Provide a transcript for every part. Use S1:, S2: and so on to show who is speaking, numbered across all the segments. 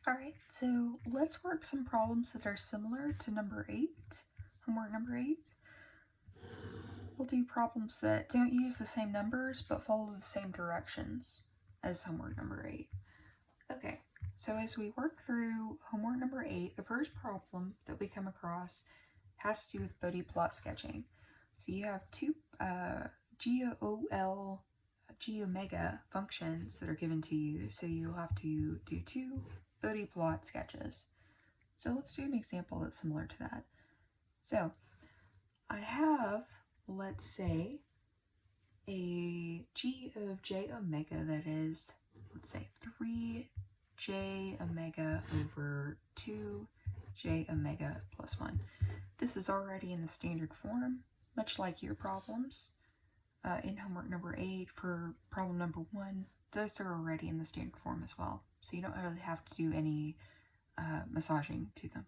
S1: Alright, so let's work some problems that are similar to number 8, homework number 8. We'll do problems that don't use the same numbers but follow the same directions as homework number 8. Okay, so as we work through homework number 8, the first problem that we come across has to do with Bode plot sketching. So you have two GOL, G omega functions that are given to you, so you'll have to do two Bode plot sketches. So let's do an example that's similar to that. So I have, let's say, a G of J omega that is, let's say, 3J omega over 2J omega plus 1. This is already in the standard form, much like your problems in homework number 8 for problem number 1. Those are already in the standard form as well, so you don't really have to do any massaging to them.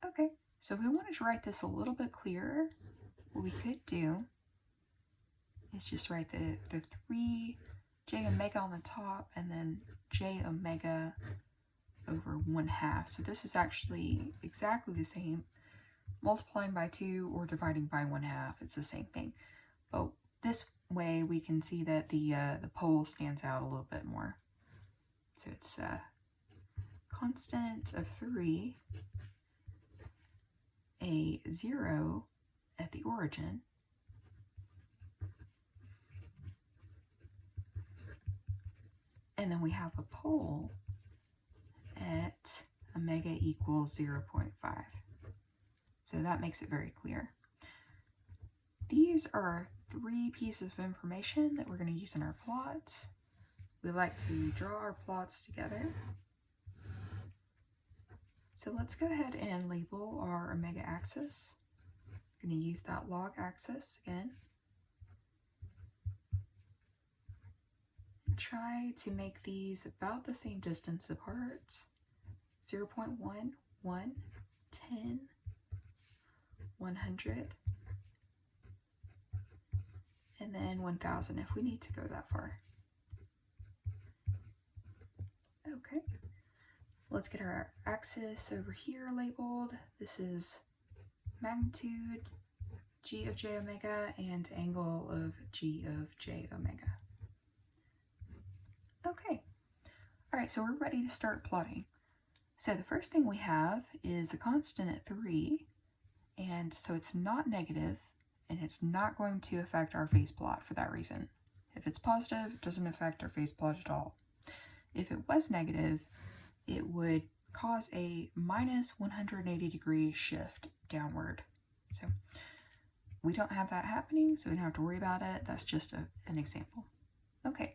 S1: Okay, so if we wanted to write this a little bit clearer, what we could do is just write the 3J omega on the top and then J omega over 1/2. So this is actually exactly the same. Multiplying by 2 or dividing by 1/2, it's the same thing. But this way we can see that the pole stands out a little bit more. So it's constant of 3, a 0 at the origin, and then we have a pole at omega equals 0.5. So that makes it very clear. These are 3 pieces of information that we're going to use in our plot. We like to draw our plots together. So let's go ahead and label our omega axis. I'm going to use that log axis again. And try to make these about the same distance apart. 0.1, 1, 10, 100, and then 1000 if we need to go that far. Okay, let's get our axis over here labeled. This is magnitude G of J omega and angle of G of J omega. Okay, all right, so we're ready to start plotting. So the first thing we have is a constant at 3, and so it's not negative, and it's not going to affect our phase plot for that reason. If it's positive, it doesn't affect our phase plot at all. If it was negative, it would cause a minus 180 degree shift downward. So we don't have that happening, so we don't have to worry about it. That's just an example. Okay,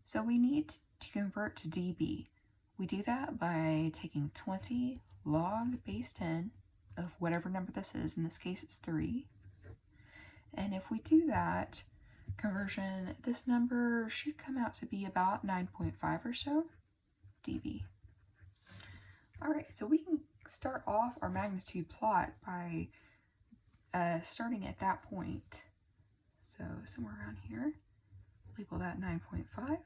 S1: so we need to convert to dB. We do that by taking 20 log base 10 of whatever number this is. In this case, it's 3. And if we do that conversion, this number should come out to be about 9.5 or so dB. All right, so we can start off our magnitude plot by starting at that point. So somewhere around here, label that 9.5.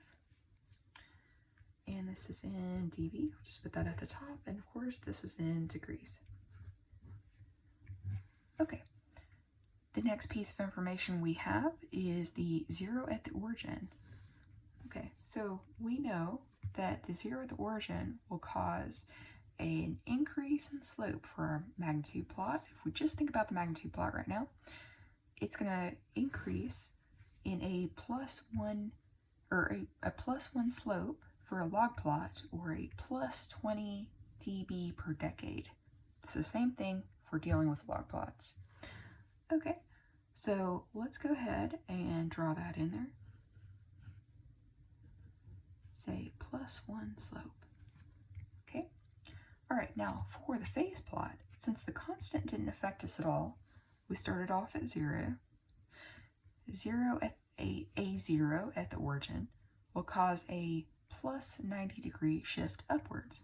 S1: And this is in dB. We'll just put that at the top. And of course, this is in degrees. Okay. The next piece of information we have is the 0 at the origin. Okay, so we know that the 0 at the origin will cause an increase in slope for our magnitude plot. If we just think about the magnitude plot right now, it's going to increase in a +1 or a +1 slope for a log plot, or a +20 dB per decade. It's the same thing for dealing with log plots. Okay, so let's go ahead and draw that in there. Say +1 slope. Okay, all right, now for the phase plot, since the constant didn't affect us at all, we started off at 0. 0 at a 0 at the origin will cause a +90 degree shift upwards.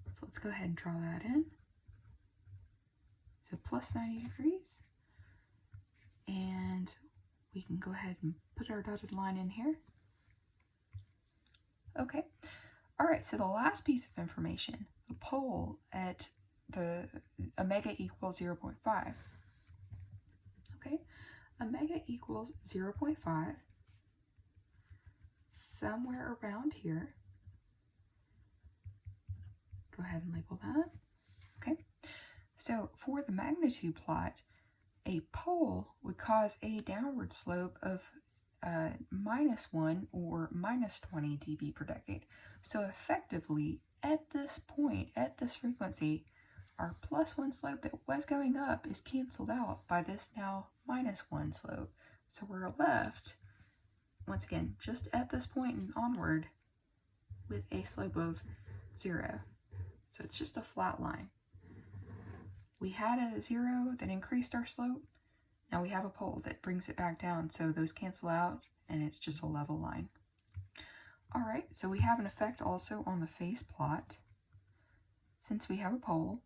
S1: So let's go ahead and draw that in. So +90 degrees. And we can go ahead and put our dotted line in here. Okay. All right, so the last piece of information, the pole at the omega equals 0.5. Okay, omega equals 0.5, somewhere around here. Go ahead and label that. Okay, so for the magnitude plot, a pole would cause a downward slope of -1 or -20 dB per decade. So effectively, at this point, at this frequency, our +1 slope that was going up is canceled out by this now -1 slope. So we're left, once again, just at this point and onward with a slope of 0. So it's just a flat line. We had a 0 that increased our slope. Now we have a pole that brings it back down, so those cancel out and it's just a level line. All right, so we have an effect also on the phase plot. Since we have a pole,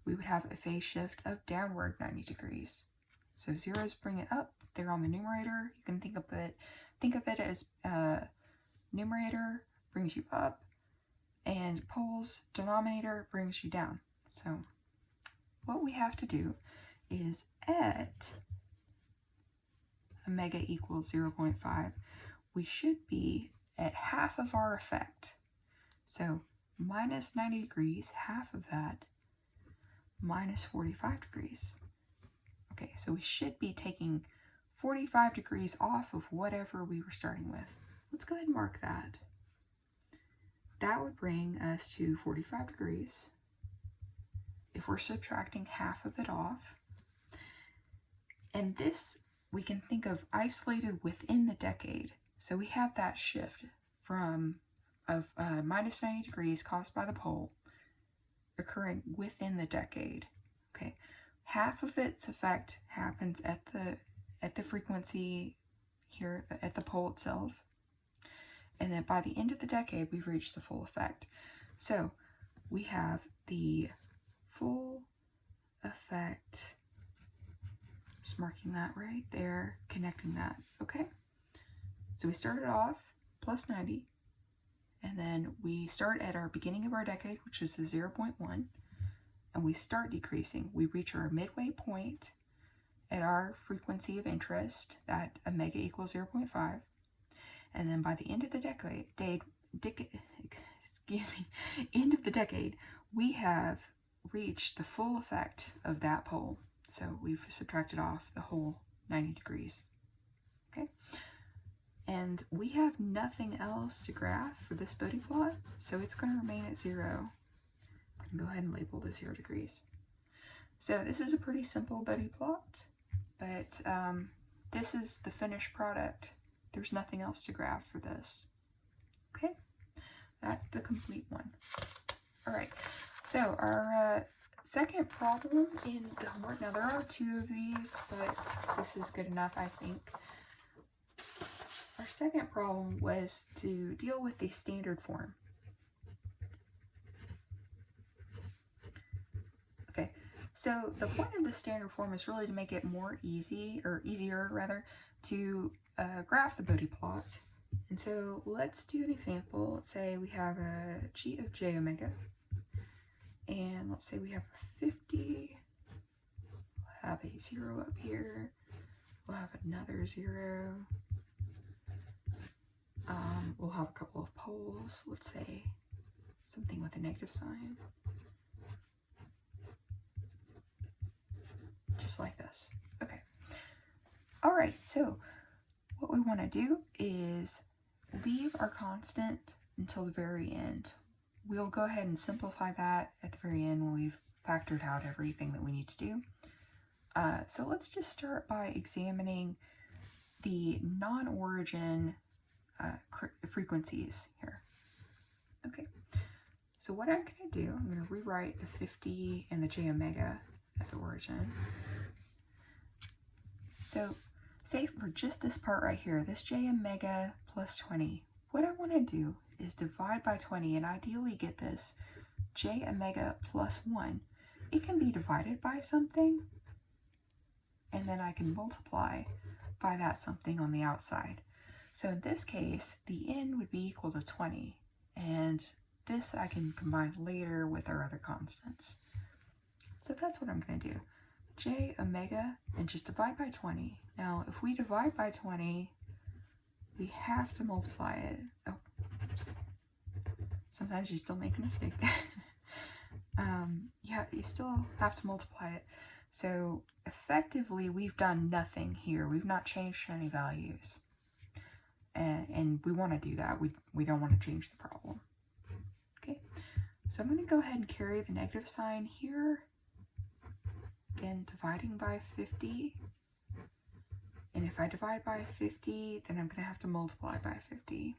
S1: we would have a phase shift of downward 90 degrees. So zeros bring it up. They're on the numerator. You can think of it as numerator brings you up, and pole's denominator brings you down. So what we have to do is at omega equals 0.5, we should be at half of our effect. So minus 90 degrees, half of that, minus 45 degrees. Okay, so we should be taking 45 degrees off of whatever we were starting with. Let's go ahead and mark that. That would bring us to 45 degrees if we're subtracting half of it off. And this we can think of isolated within the decade. So we have that shift from minus 90 degrees caused by the pole occurring within the decade. Okay, half of its effect happens at the frequency here at the pole itself, and then by the end of the decade we've reached the full effect. So we have the full effect, just marking that right there, connecting that. Okay, so we started off plus 90, and then we start at our beginning of our decade, which is the 0.1, and we start decreasing. We reach our midway point at our frequency of interest, that omega equals 0.5, and then by the end of the end of the decade, we have reached the full effect of that pole. So we've subtracted off the whole 90 degrees. Okay, and we have nothing else to graph for this Bode plot, so it's going to remain at 0. I'm going to go ahead and label the 0 degrees. So this is a pretty simple Bode plot, but this is the finished product. There's nothing else to graph for this. Okay, that's the complete one. All right, so our second problem in the homework, now there are 2 of these, but this is good enough, I think. Our second problem was to deal with the standard form. Okay, so the point of the standard form is really to make it easier rather, to graph the Bode plot. And so let's do an example. Let's say we have a g of j omega, and let's say we have a 50, we'll have a 0 up here, we'll have another 0, we'll have a couple of poles, let's say something with a negative sign, just like this. Okay, all right, so what we want to do is leave our constant until the very end. We'll go ahead and simplify that at the very end when we've factored out everything that we need to do. So let's just start by examining the non-origin frequencies here. Okay, so what I'm going to do, I'm going to rewrite the 50 and the j omega at the origin. So say for just this part right here, this j omega plus 20, what I want to do is divide by 20 and ideally get this j omega plus 1. It can be divided by something, and then I can multiply by that something on the outside. So in this case, the n would be equal to 20, and this I can combine later with our other constants. So that's what I'm going to do. J omega, and just divide by 20. Now, if we divide by 20, we have to multiply it. Oh, oops. Sometimes you still make a mistake. Yeah, you still have to multiply it. So effectively, we've done nothing here. We've not changed any values. And we want to do that. We don't want to change the problem. Okay, so I'm going to go ahead and carry the negative sign here. Again, dividing by 50. And if I divide by 50, then I'm going to have to multiply by 50.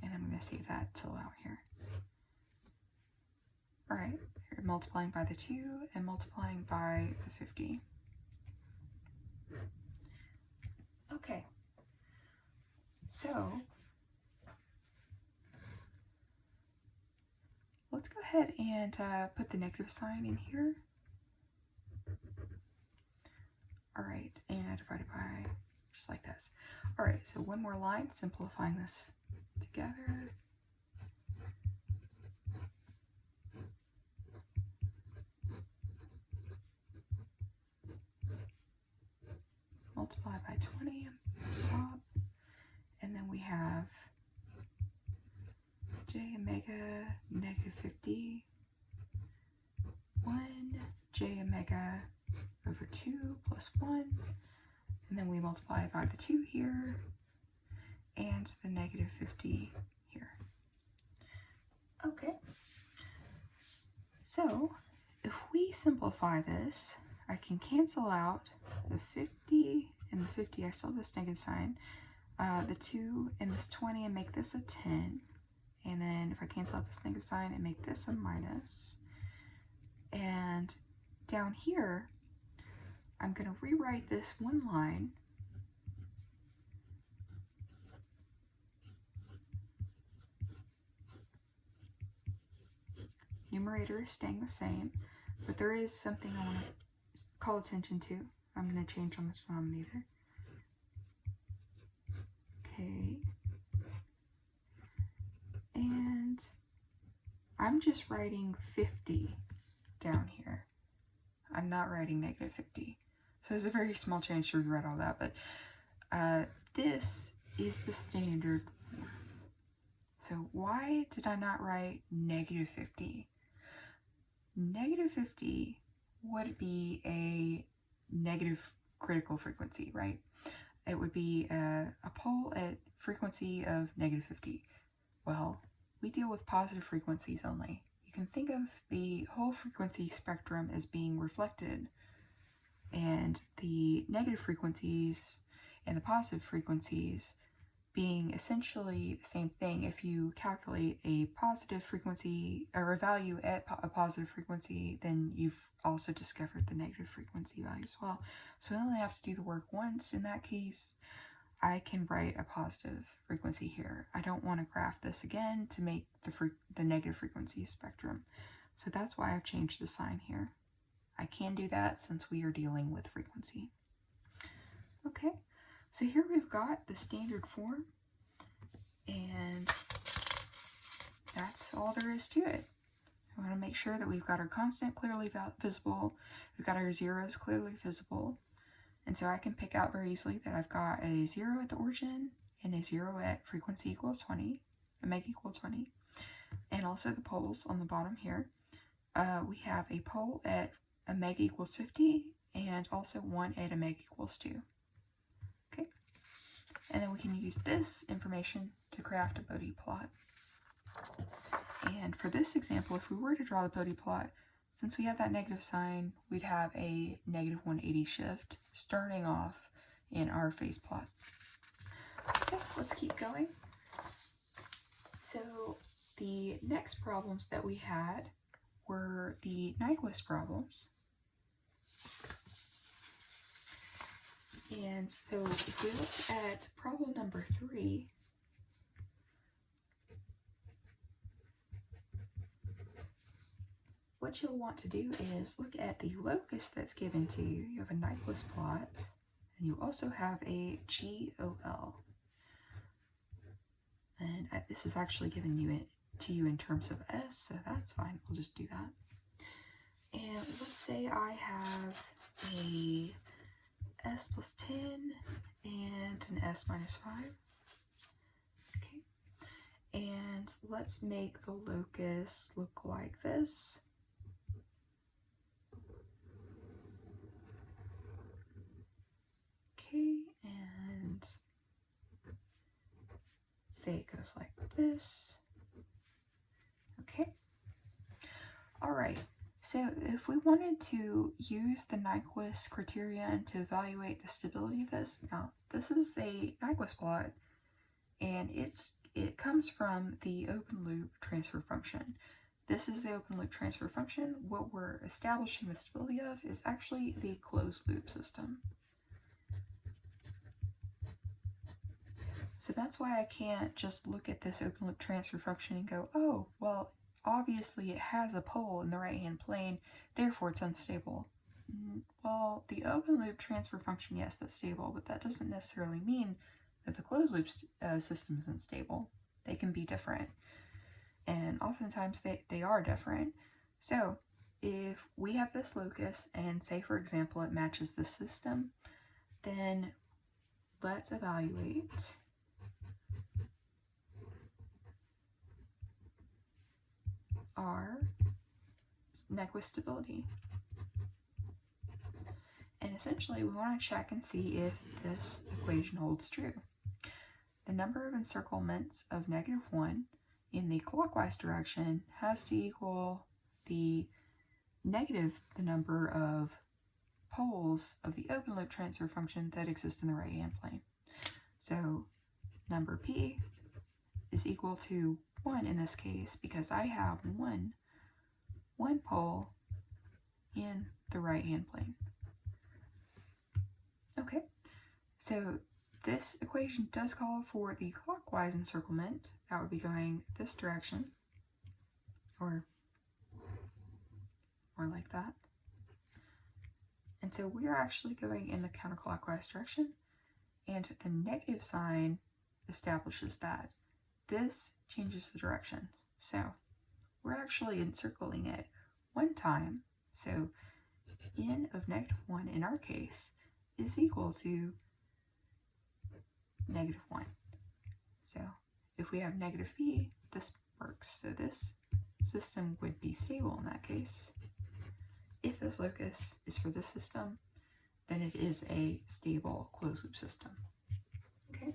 S1: And I'm going to save that till out here. All right, here, multiplying by the 2 and multiplying by the 50. Okay, so let's go ahead and put the negative sign in here. All right, and I divided by just like this. All right, so one more line, simplifying this together. Multiply by 20 on the top, and then we have j omega negative 50, 1 j omega over 2 plus 1, and then we multiply by the 2 here, and the negative 50 here. Okay, so if we simplify this, I can cancel out the 50 and the 50, I still have this negative sign, the 2 and this 20 and make this a 10, and then if I cancel out this negative sign and make this a minus, and down here, I'm going to rewrite this one line numerator is staying the same, but there is something I want to call attention to. I'm going to change on the denominator. Okay. And I'm just writing 50 down here. I'm not writing negative 50. So there's a very small chance to regret all that, but this is the standard form. So why did I not write negative 50? Negative 50 would be a negative critical frequency, right? It would be a pole at frequency of negative 50. Well, we deal with positive frequencies only. You can think of the whole frequency spectrum as being reflected, and the negative frequencies and the positive frequencies being essentially the same thing. If you calculate a positive frequency or a value at a positive frequency, then you've also discovered the negative frequency value as well. So I only have to do the work once. In that case, I can write a positive frequency here. I don't want to graph this again to make the negative frequency spectrum. So that's why I've changed the sign here. I can do that since we are dealing with frequency. Okay, so here we've got the standard form, and that's all there is to it. We want to make sure that we've got our constant clearly visible, we've got our zeros clearly visible, and so I can pick out very easily that I've got a 0 at the origin and a 0 at frequency equal 20, omega equal 20, and also the poles on the bottom here. We have a pole at omega equals 50 and also one at omega equals 2. Okay, and then we can use this information to craft a Bode plot. And for this example, if we were to draw the Bode plot, since we have that negative sign, we'd have a negative 180 shift starting off in our phase plot. Okay, let's keep going. So the next problems that we had were the Nyquist problems. And so if we look at problem number 3, what what you'll want to do is look at the locus that's given to you. You have a Nyquist plot, and you also have a GOL. And this is actually given to you in terms of S, so that's fine. We'll just do that. And let's say I have a S plus 10 and an S minus 5. Okay. And let's make the locus look like this. Okay, and say it goes like this. Okay. All right. So if we wanted to use the Nyquist criterion to evaluate the stability of this, now this is a Nyquist plot, and it comes from the open loop transfer function. This is the open loop transfer function. What we're establishing the stability of is actually the closed loop system. So that's why I can't just look at this open loop transfer function and go, oh, well, obviously it has a pole in the right-hand plane, therefore it's unstable. Well, the open loop transfer function, yes, that's stable, but that doesn't necessarily mean that the closed loop system isn't stable. They can be different, and oftentimes they are different. So if we have this locus and say, for example, it matches this system, then let's evaluate our Nyquist stability. And essentially we want to check and see if this equation holds true. The number of encirclements of -1 in the clockwise direction has to equal the number of poles of the open loop transfer function that exist in the right-hand plane. So number P is equal to 1 in this case because I have one pole in the right-hand plane. Okay, so this equation does call for the clockwise encirclement. That would be going this direction, or like that. And so we are actually going in the counterclockwise direction, and the negative sign establishes that. This changes the direction. So we're actually encircling it one time. So n of -1 in our case is equal to -1. So if we have negative p, this works. So this system would be stable in that case. If this locus is for this system, then it is a stable closed loop system. Okay.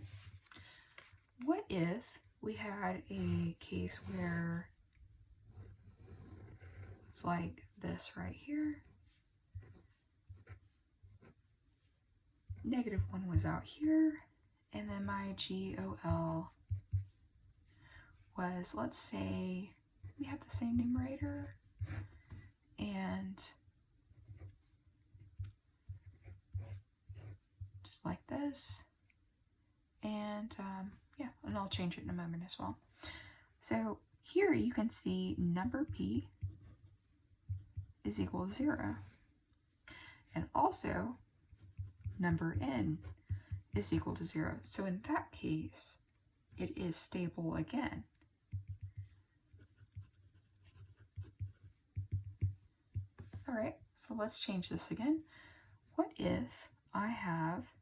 S1: What if we had a case where it's like this right here? -1 was out here, and then my GOL was, let's say, we have the same numerator, and just like this, and yeah, and I'll change it in a moment as well. So here you can see number P is equal to 0, and also number N is equal to 0. So in that case, it is stable again. All right, so let's change this again. What if I have,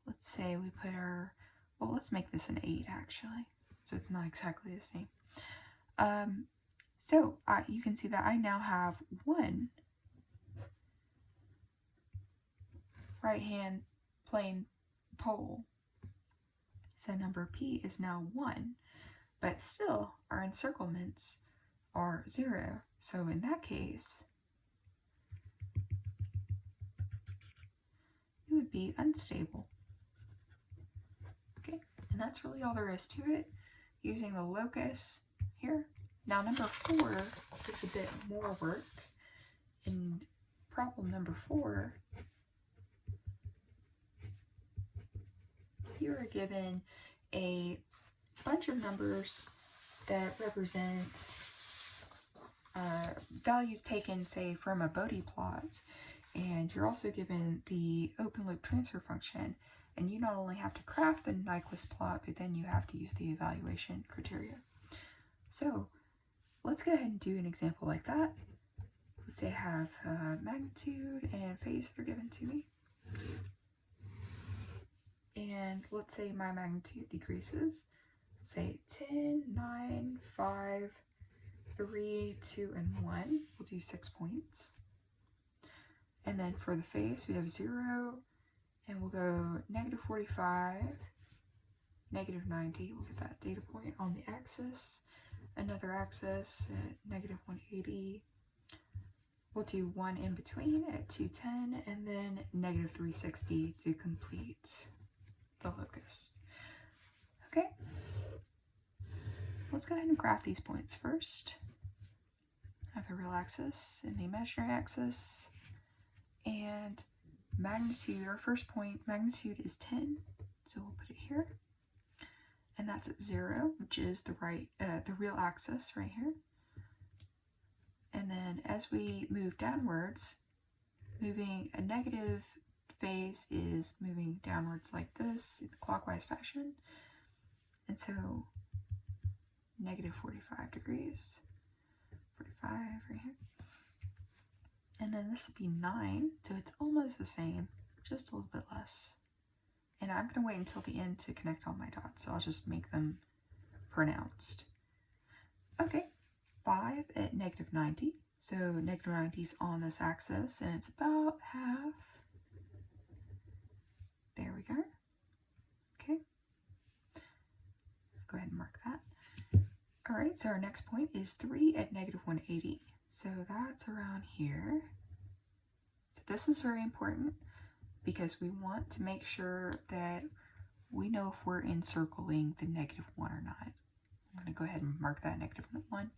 S1: let's say we put our, well, let's make this an 8 actually, so it's not exactly the same. So you can see that I now have one right-hand plane pole. So number P is now 1, but still our encirclements are 0. So in that case, it would be unstable. Okay, and that's really all there is to it, using the locus here. Now number 4 is a bit more work. In problem number 4, you are given a bunch of numbers that represent values taken, say, from a Bode plot, and you're also given the open loop transfer function, and you not only have to craft the Nyquist plot, but then you have to use the evaluation criteria. So let's go ahead and do an example like that. Let's say I have magnitude and phase that are given to me. And let's say my magnitude decreases. Say 10, 9, 5, 3, 2, and 1. We'll do 6 points. And then for the phase, we have 0, and we'll go negative 45, negative 90. We'll get that data point on the axis. Another axis at negative 180. We'll do 1 in between at 210, and then negative 360 to complete the locus. Okay, let's go ahead and graph these points first. I have a real axis and the imaginary axis, and magnitude, our first point, magnitude is 10, so we'll put it here, and that's at 0, which is the real axis right here. And then as we move downwards, moving a negative phase is moving downwards like this in the clockwise fashion. And so negative 45 degrees, 45 right here. And then this would be 9, so it's almost the same, just a little bit less. And I'm going to wait until the end to connect all my dots, so I'll just make them pronounced. Okay. 5 at negative 90, so negative 90 is on this axis, and it's about half. There we go. Okay, go ahead and mark that. All right, so our next point is 3 at negative 180, so that's around here. So this is very important because we want to make sure that we know if we're encircling the negative 1 or not. I'm going to go ahead and mark that negative 1.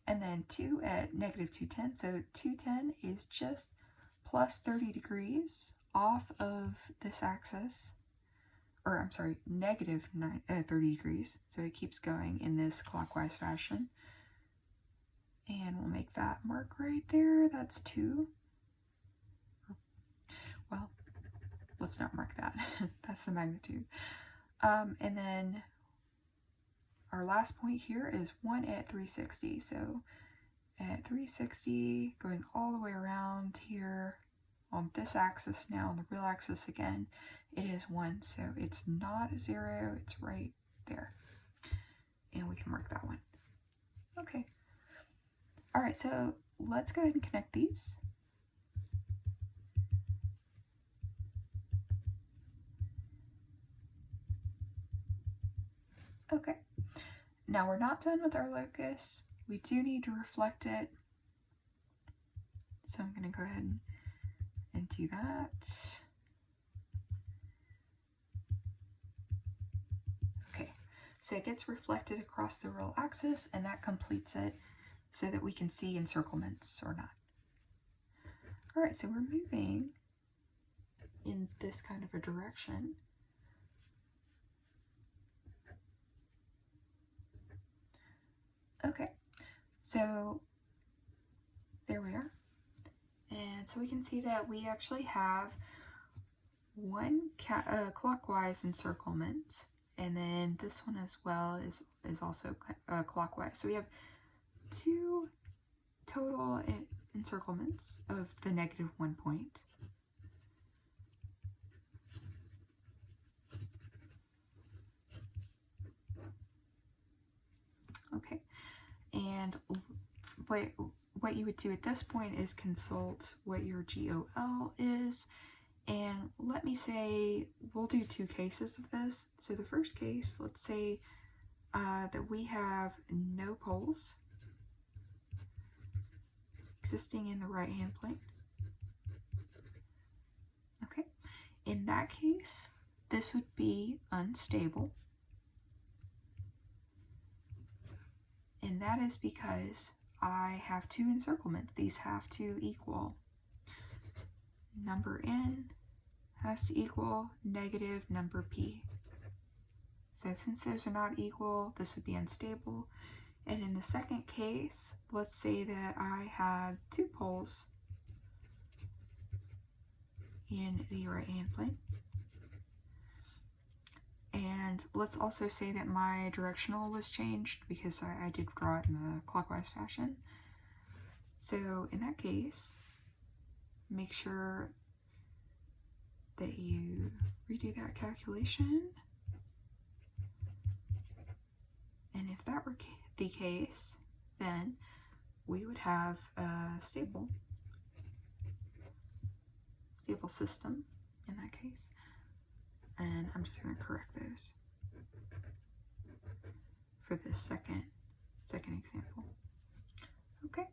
S1: And then 2 at negative 210. So 210 is just plus 30 degrees off of this axis. Or I'm sorry, negative 30 degrees. So it keeps going in this clockwise fashion. And we'll make that mark right there. That's 2. Well, let's not mark that. That's the magnitude. And then our last point here is 1 at 360. So at 360, going all the way around here on this axis now, on the real axis again, it is 1. So it's not 0, it's right there. And we can mark that one. Okay. All right, so let's go ahead and connect these. Okay. Now we're not done with our locus. We do need to reflect it. So I'm going to go ahead and do that. Okay, so it gets reflected across the real axis, and that completes it so that we can see encirclements or not. All right, so we're moving in this kind of a direction. Okay, so there we are. And so we can see that we actually have one clockwise encirclement, and then this one as well is also clockwise. So we have 2 total encirclements of the negative 1 point. Okay, and what you would do at this point is consult what your GOL is, and let me say we'll do 2 cases of this. So the first case, let's say that we have no poles existing in the right hand plane. Okay, in that case, this would be unstable. And that is because I have 2 encirclements. These have to equal. Number n has to equal negative number p. So since those are not equal, this would be unstable. And in the second case, let's say that I had 2 poles in the right-hand plane. And let's also say that my directional was changed because I did draw it in the clockwise fashion. So in that case, make sure that you redo that calculation. And if that were the case, then we would have a stable system in that case. And I'm just going to correct those for this second example. Okay,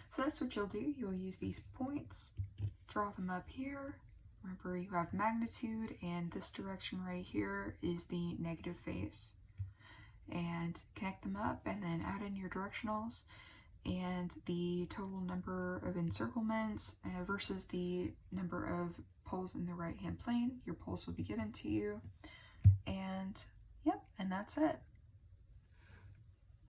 S1: so that's what you'll do. You'll use these points, draw them up here. Remember, you have magnitude, and this direction right here is the negative phase. And connect them up, and then add in your directionals and the total number of encirclements versus the number of poles in the right-hand plane. Your poles will be given to you. And yep, and that's it.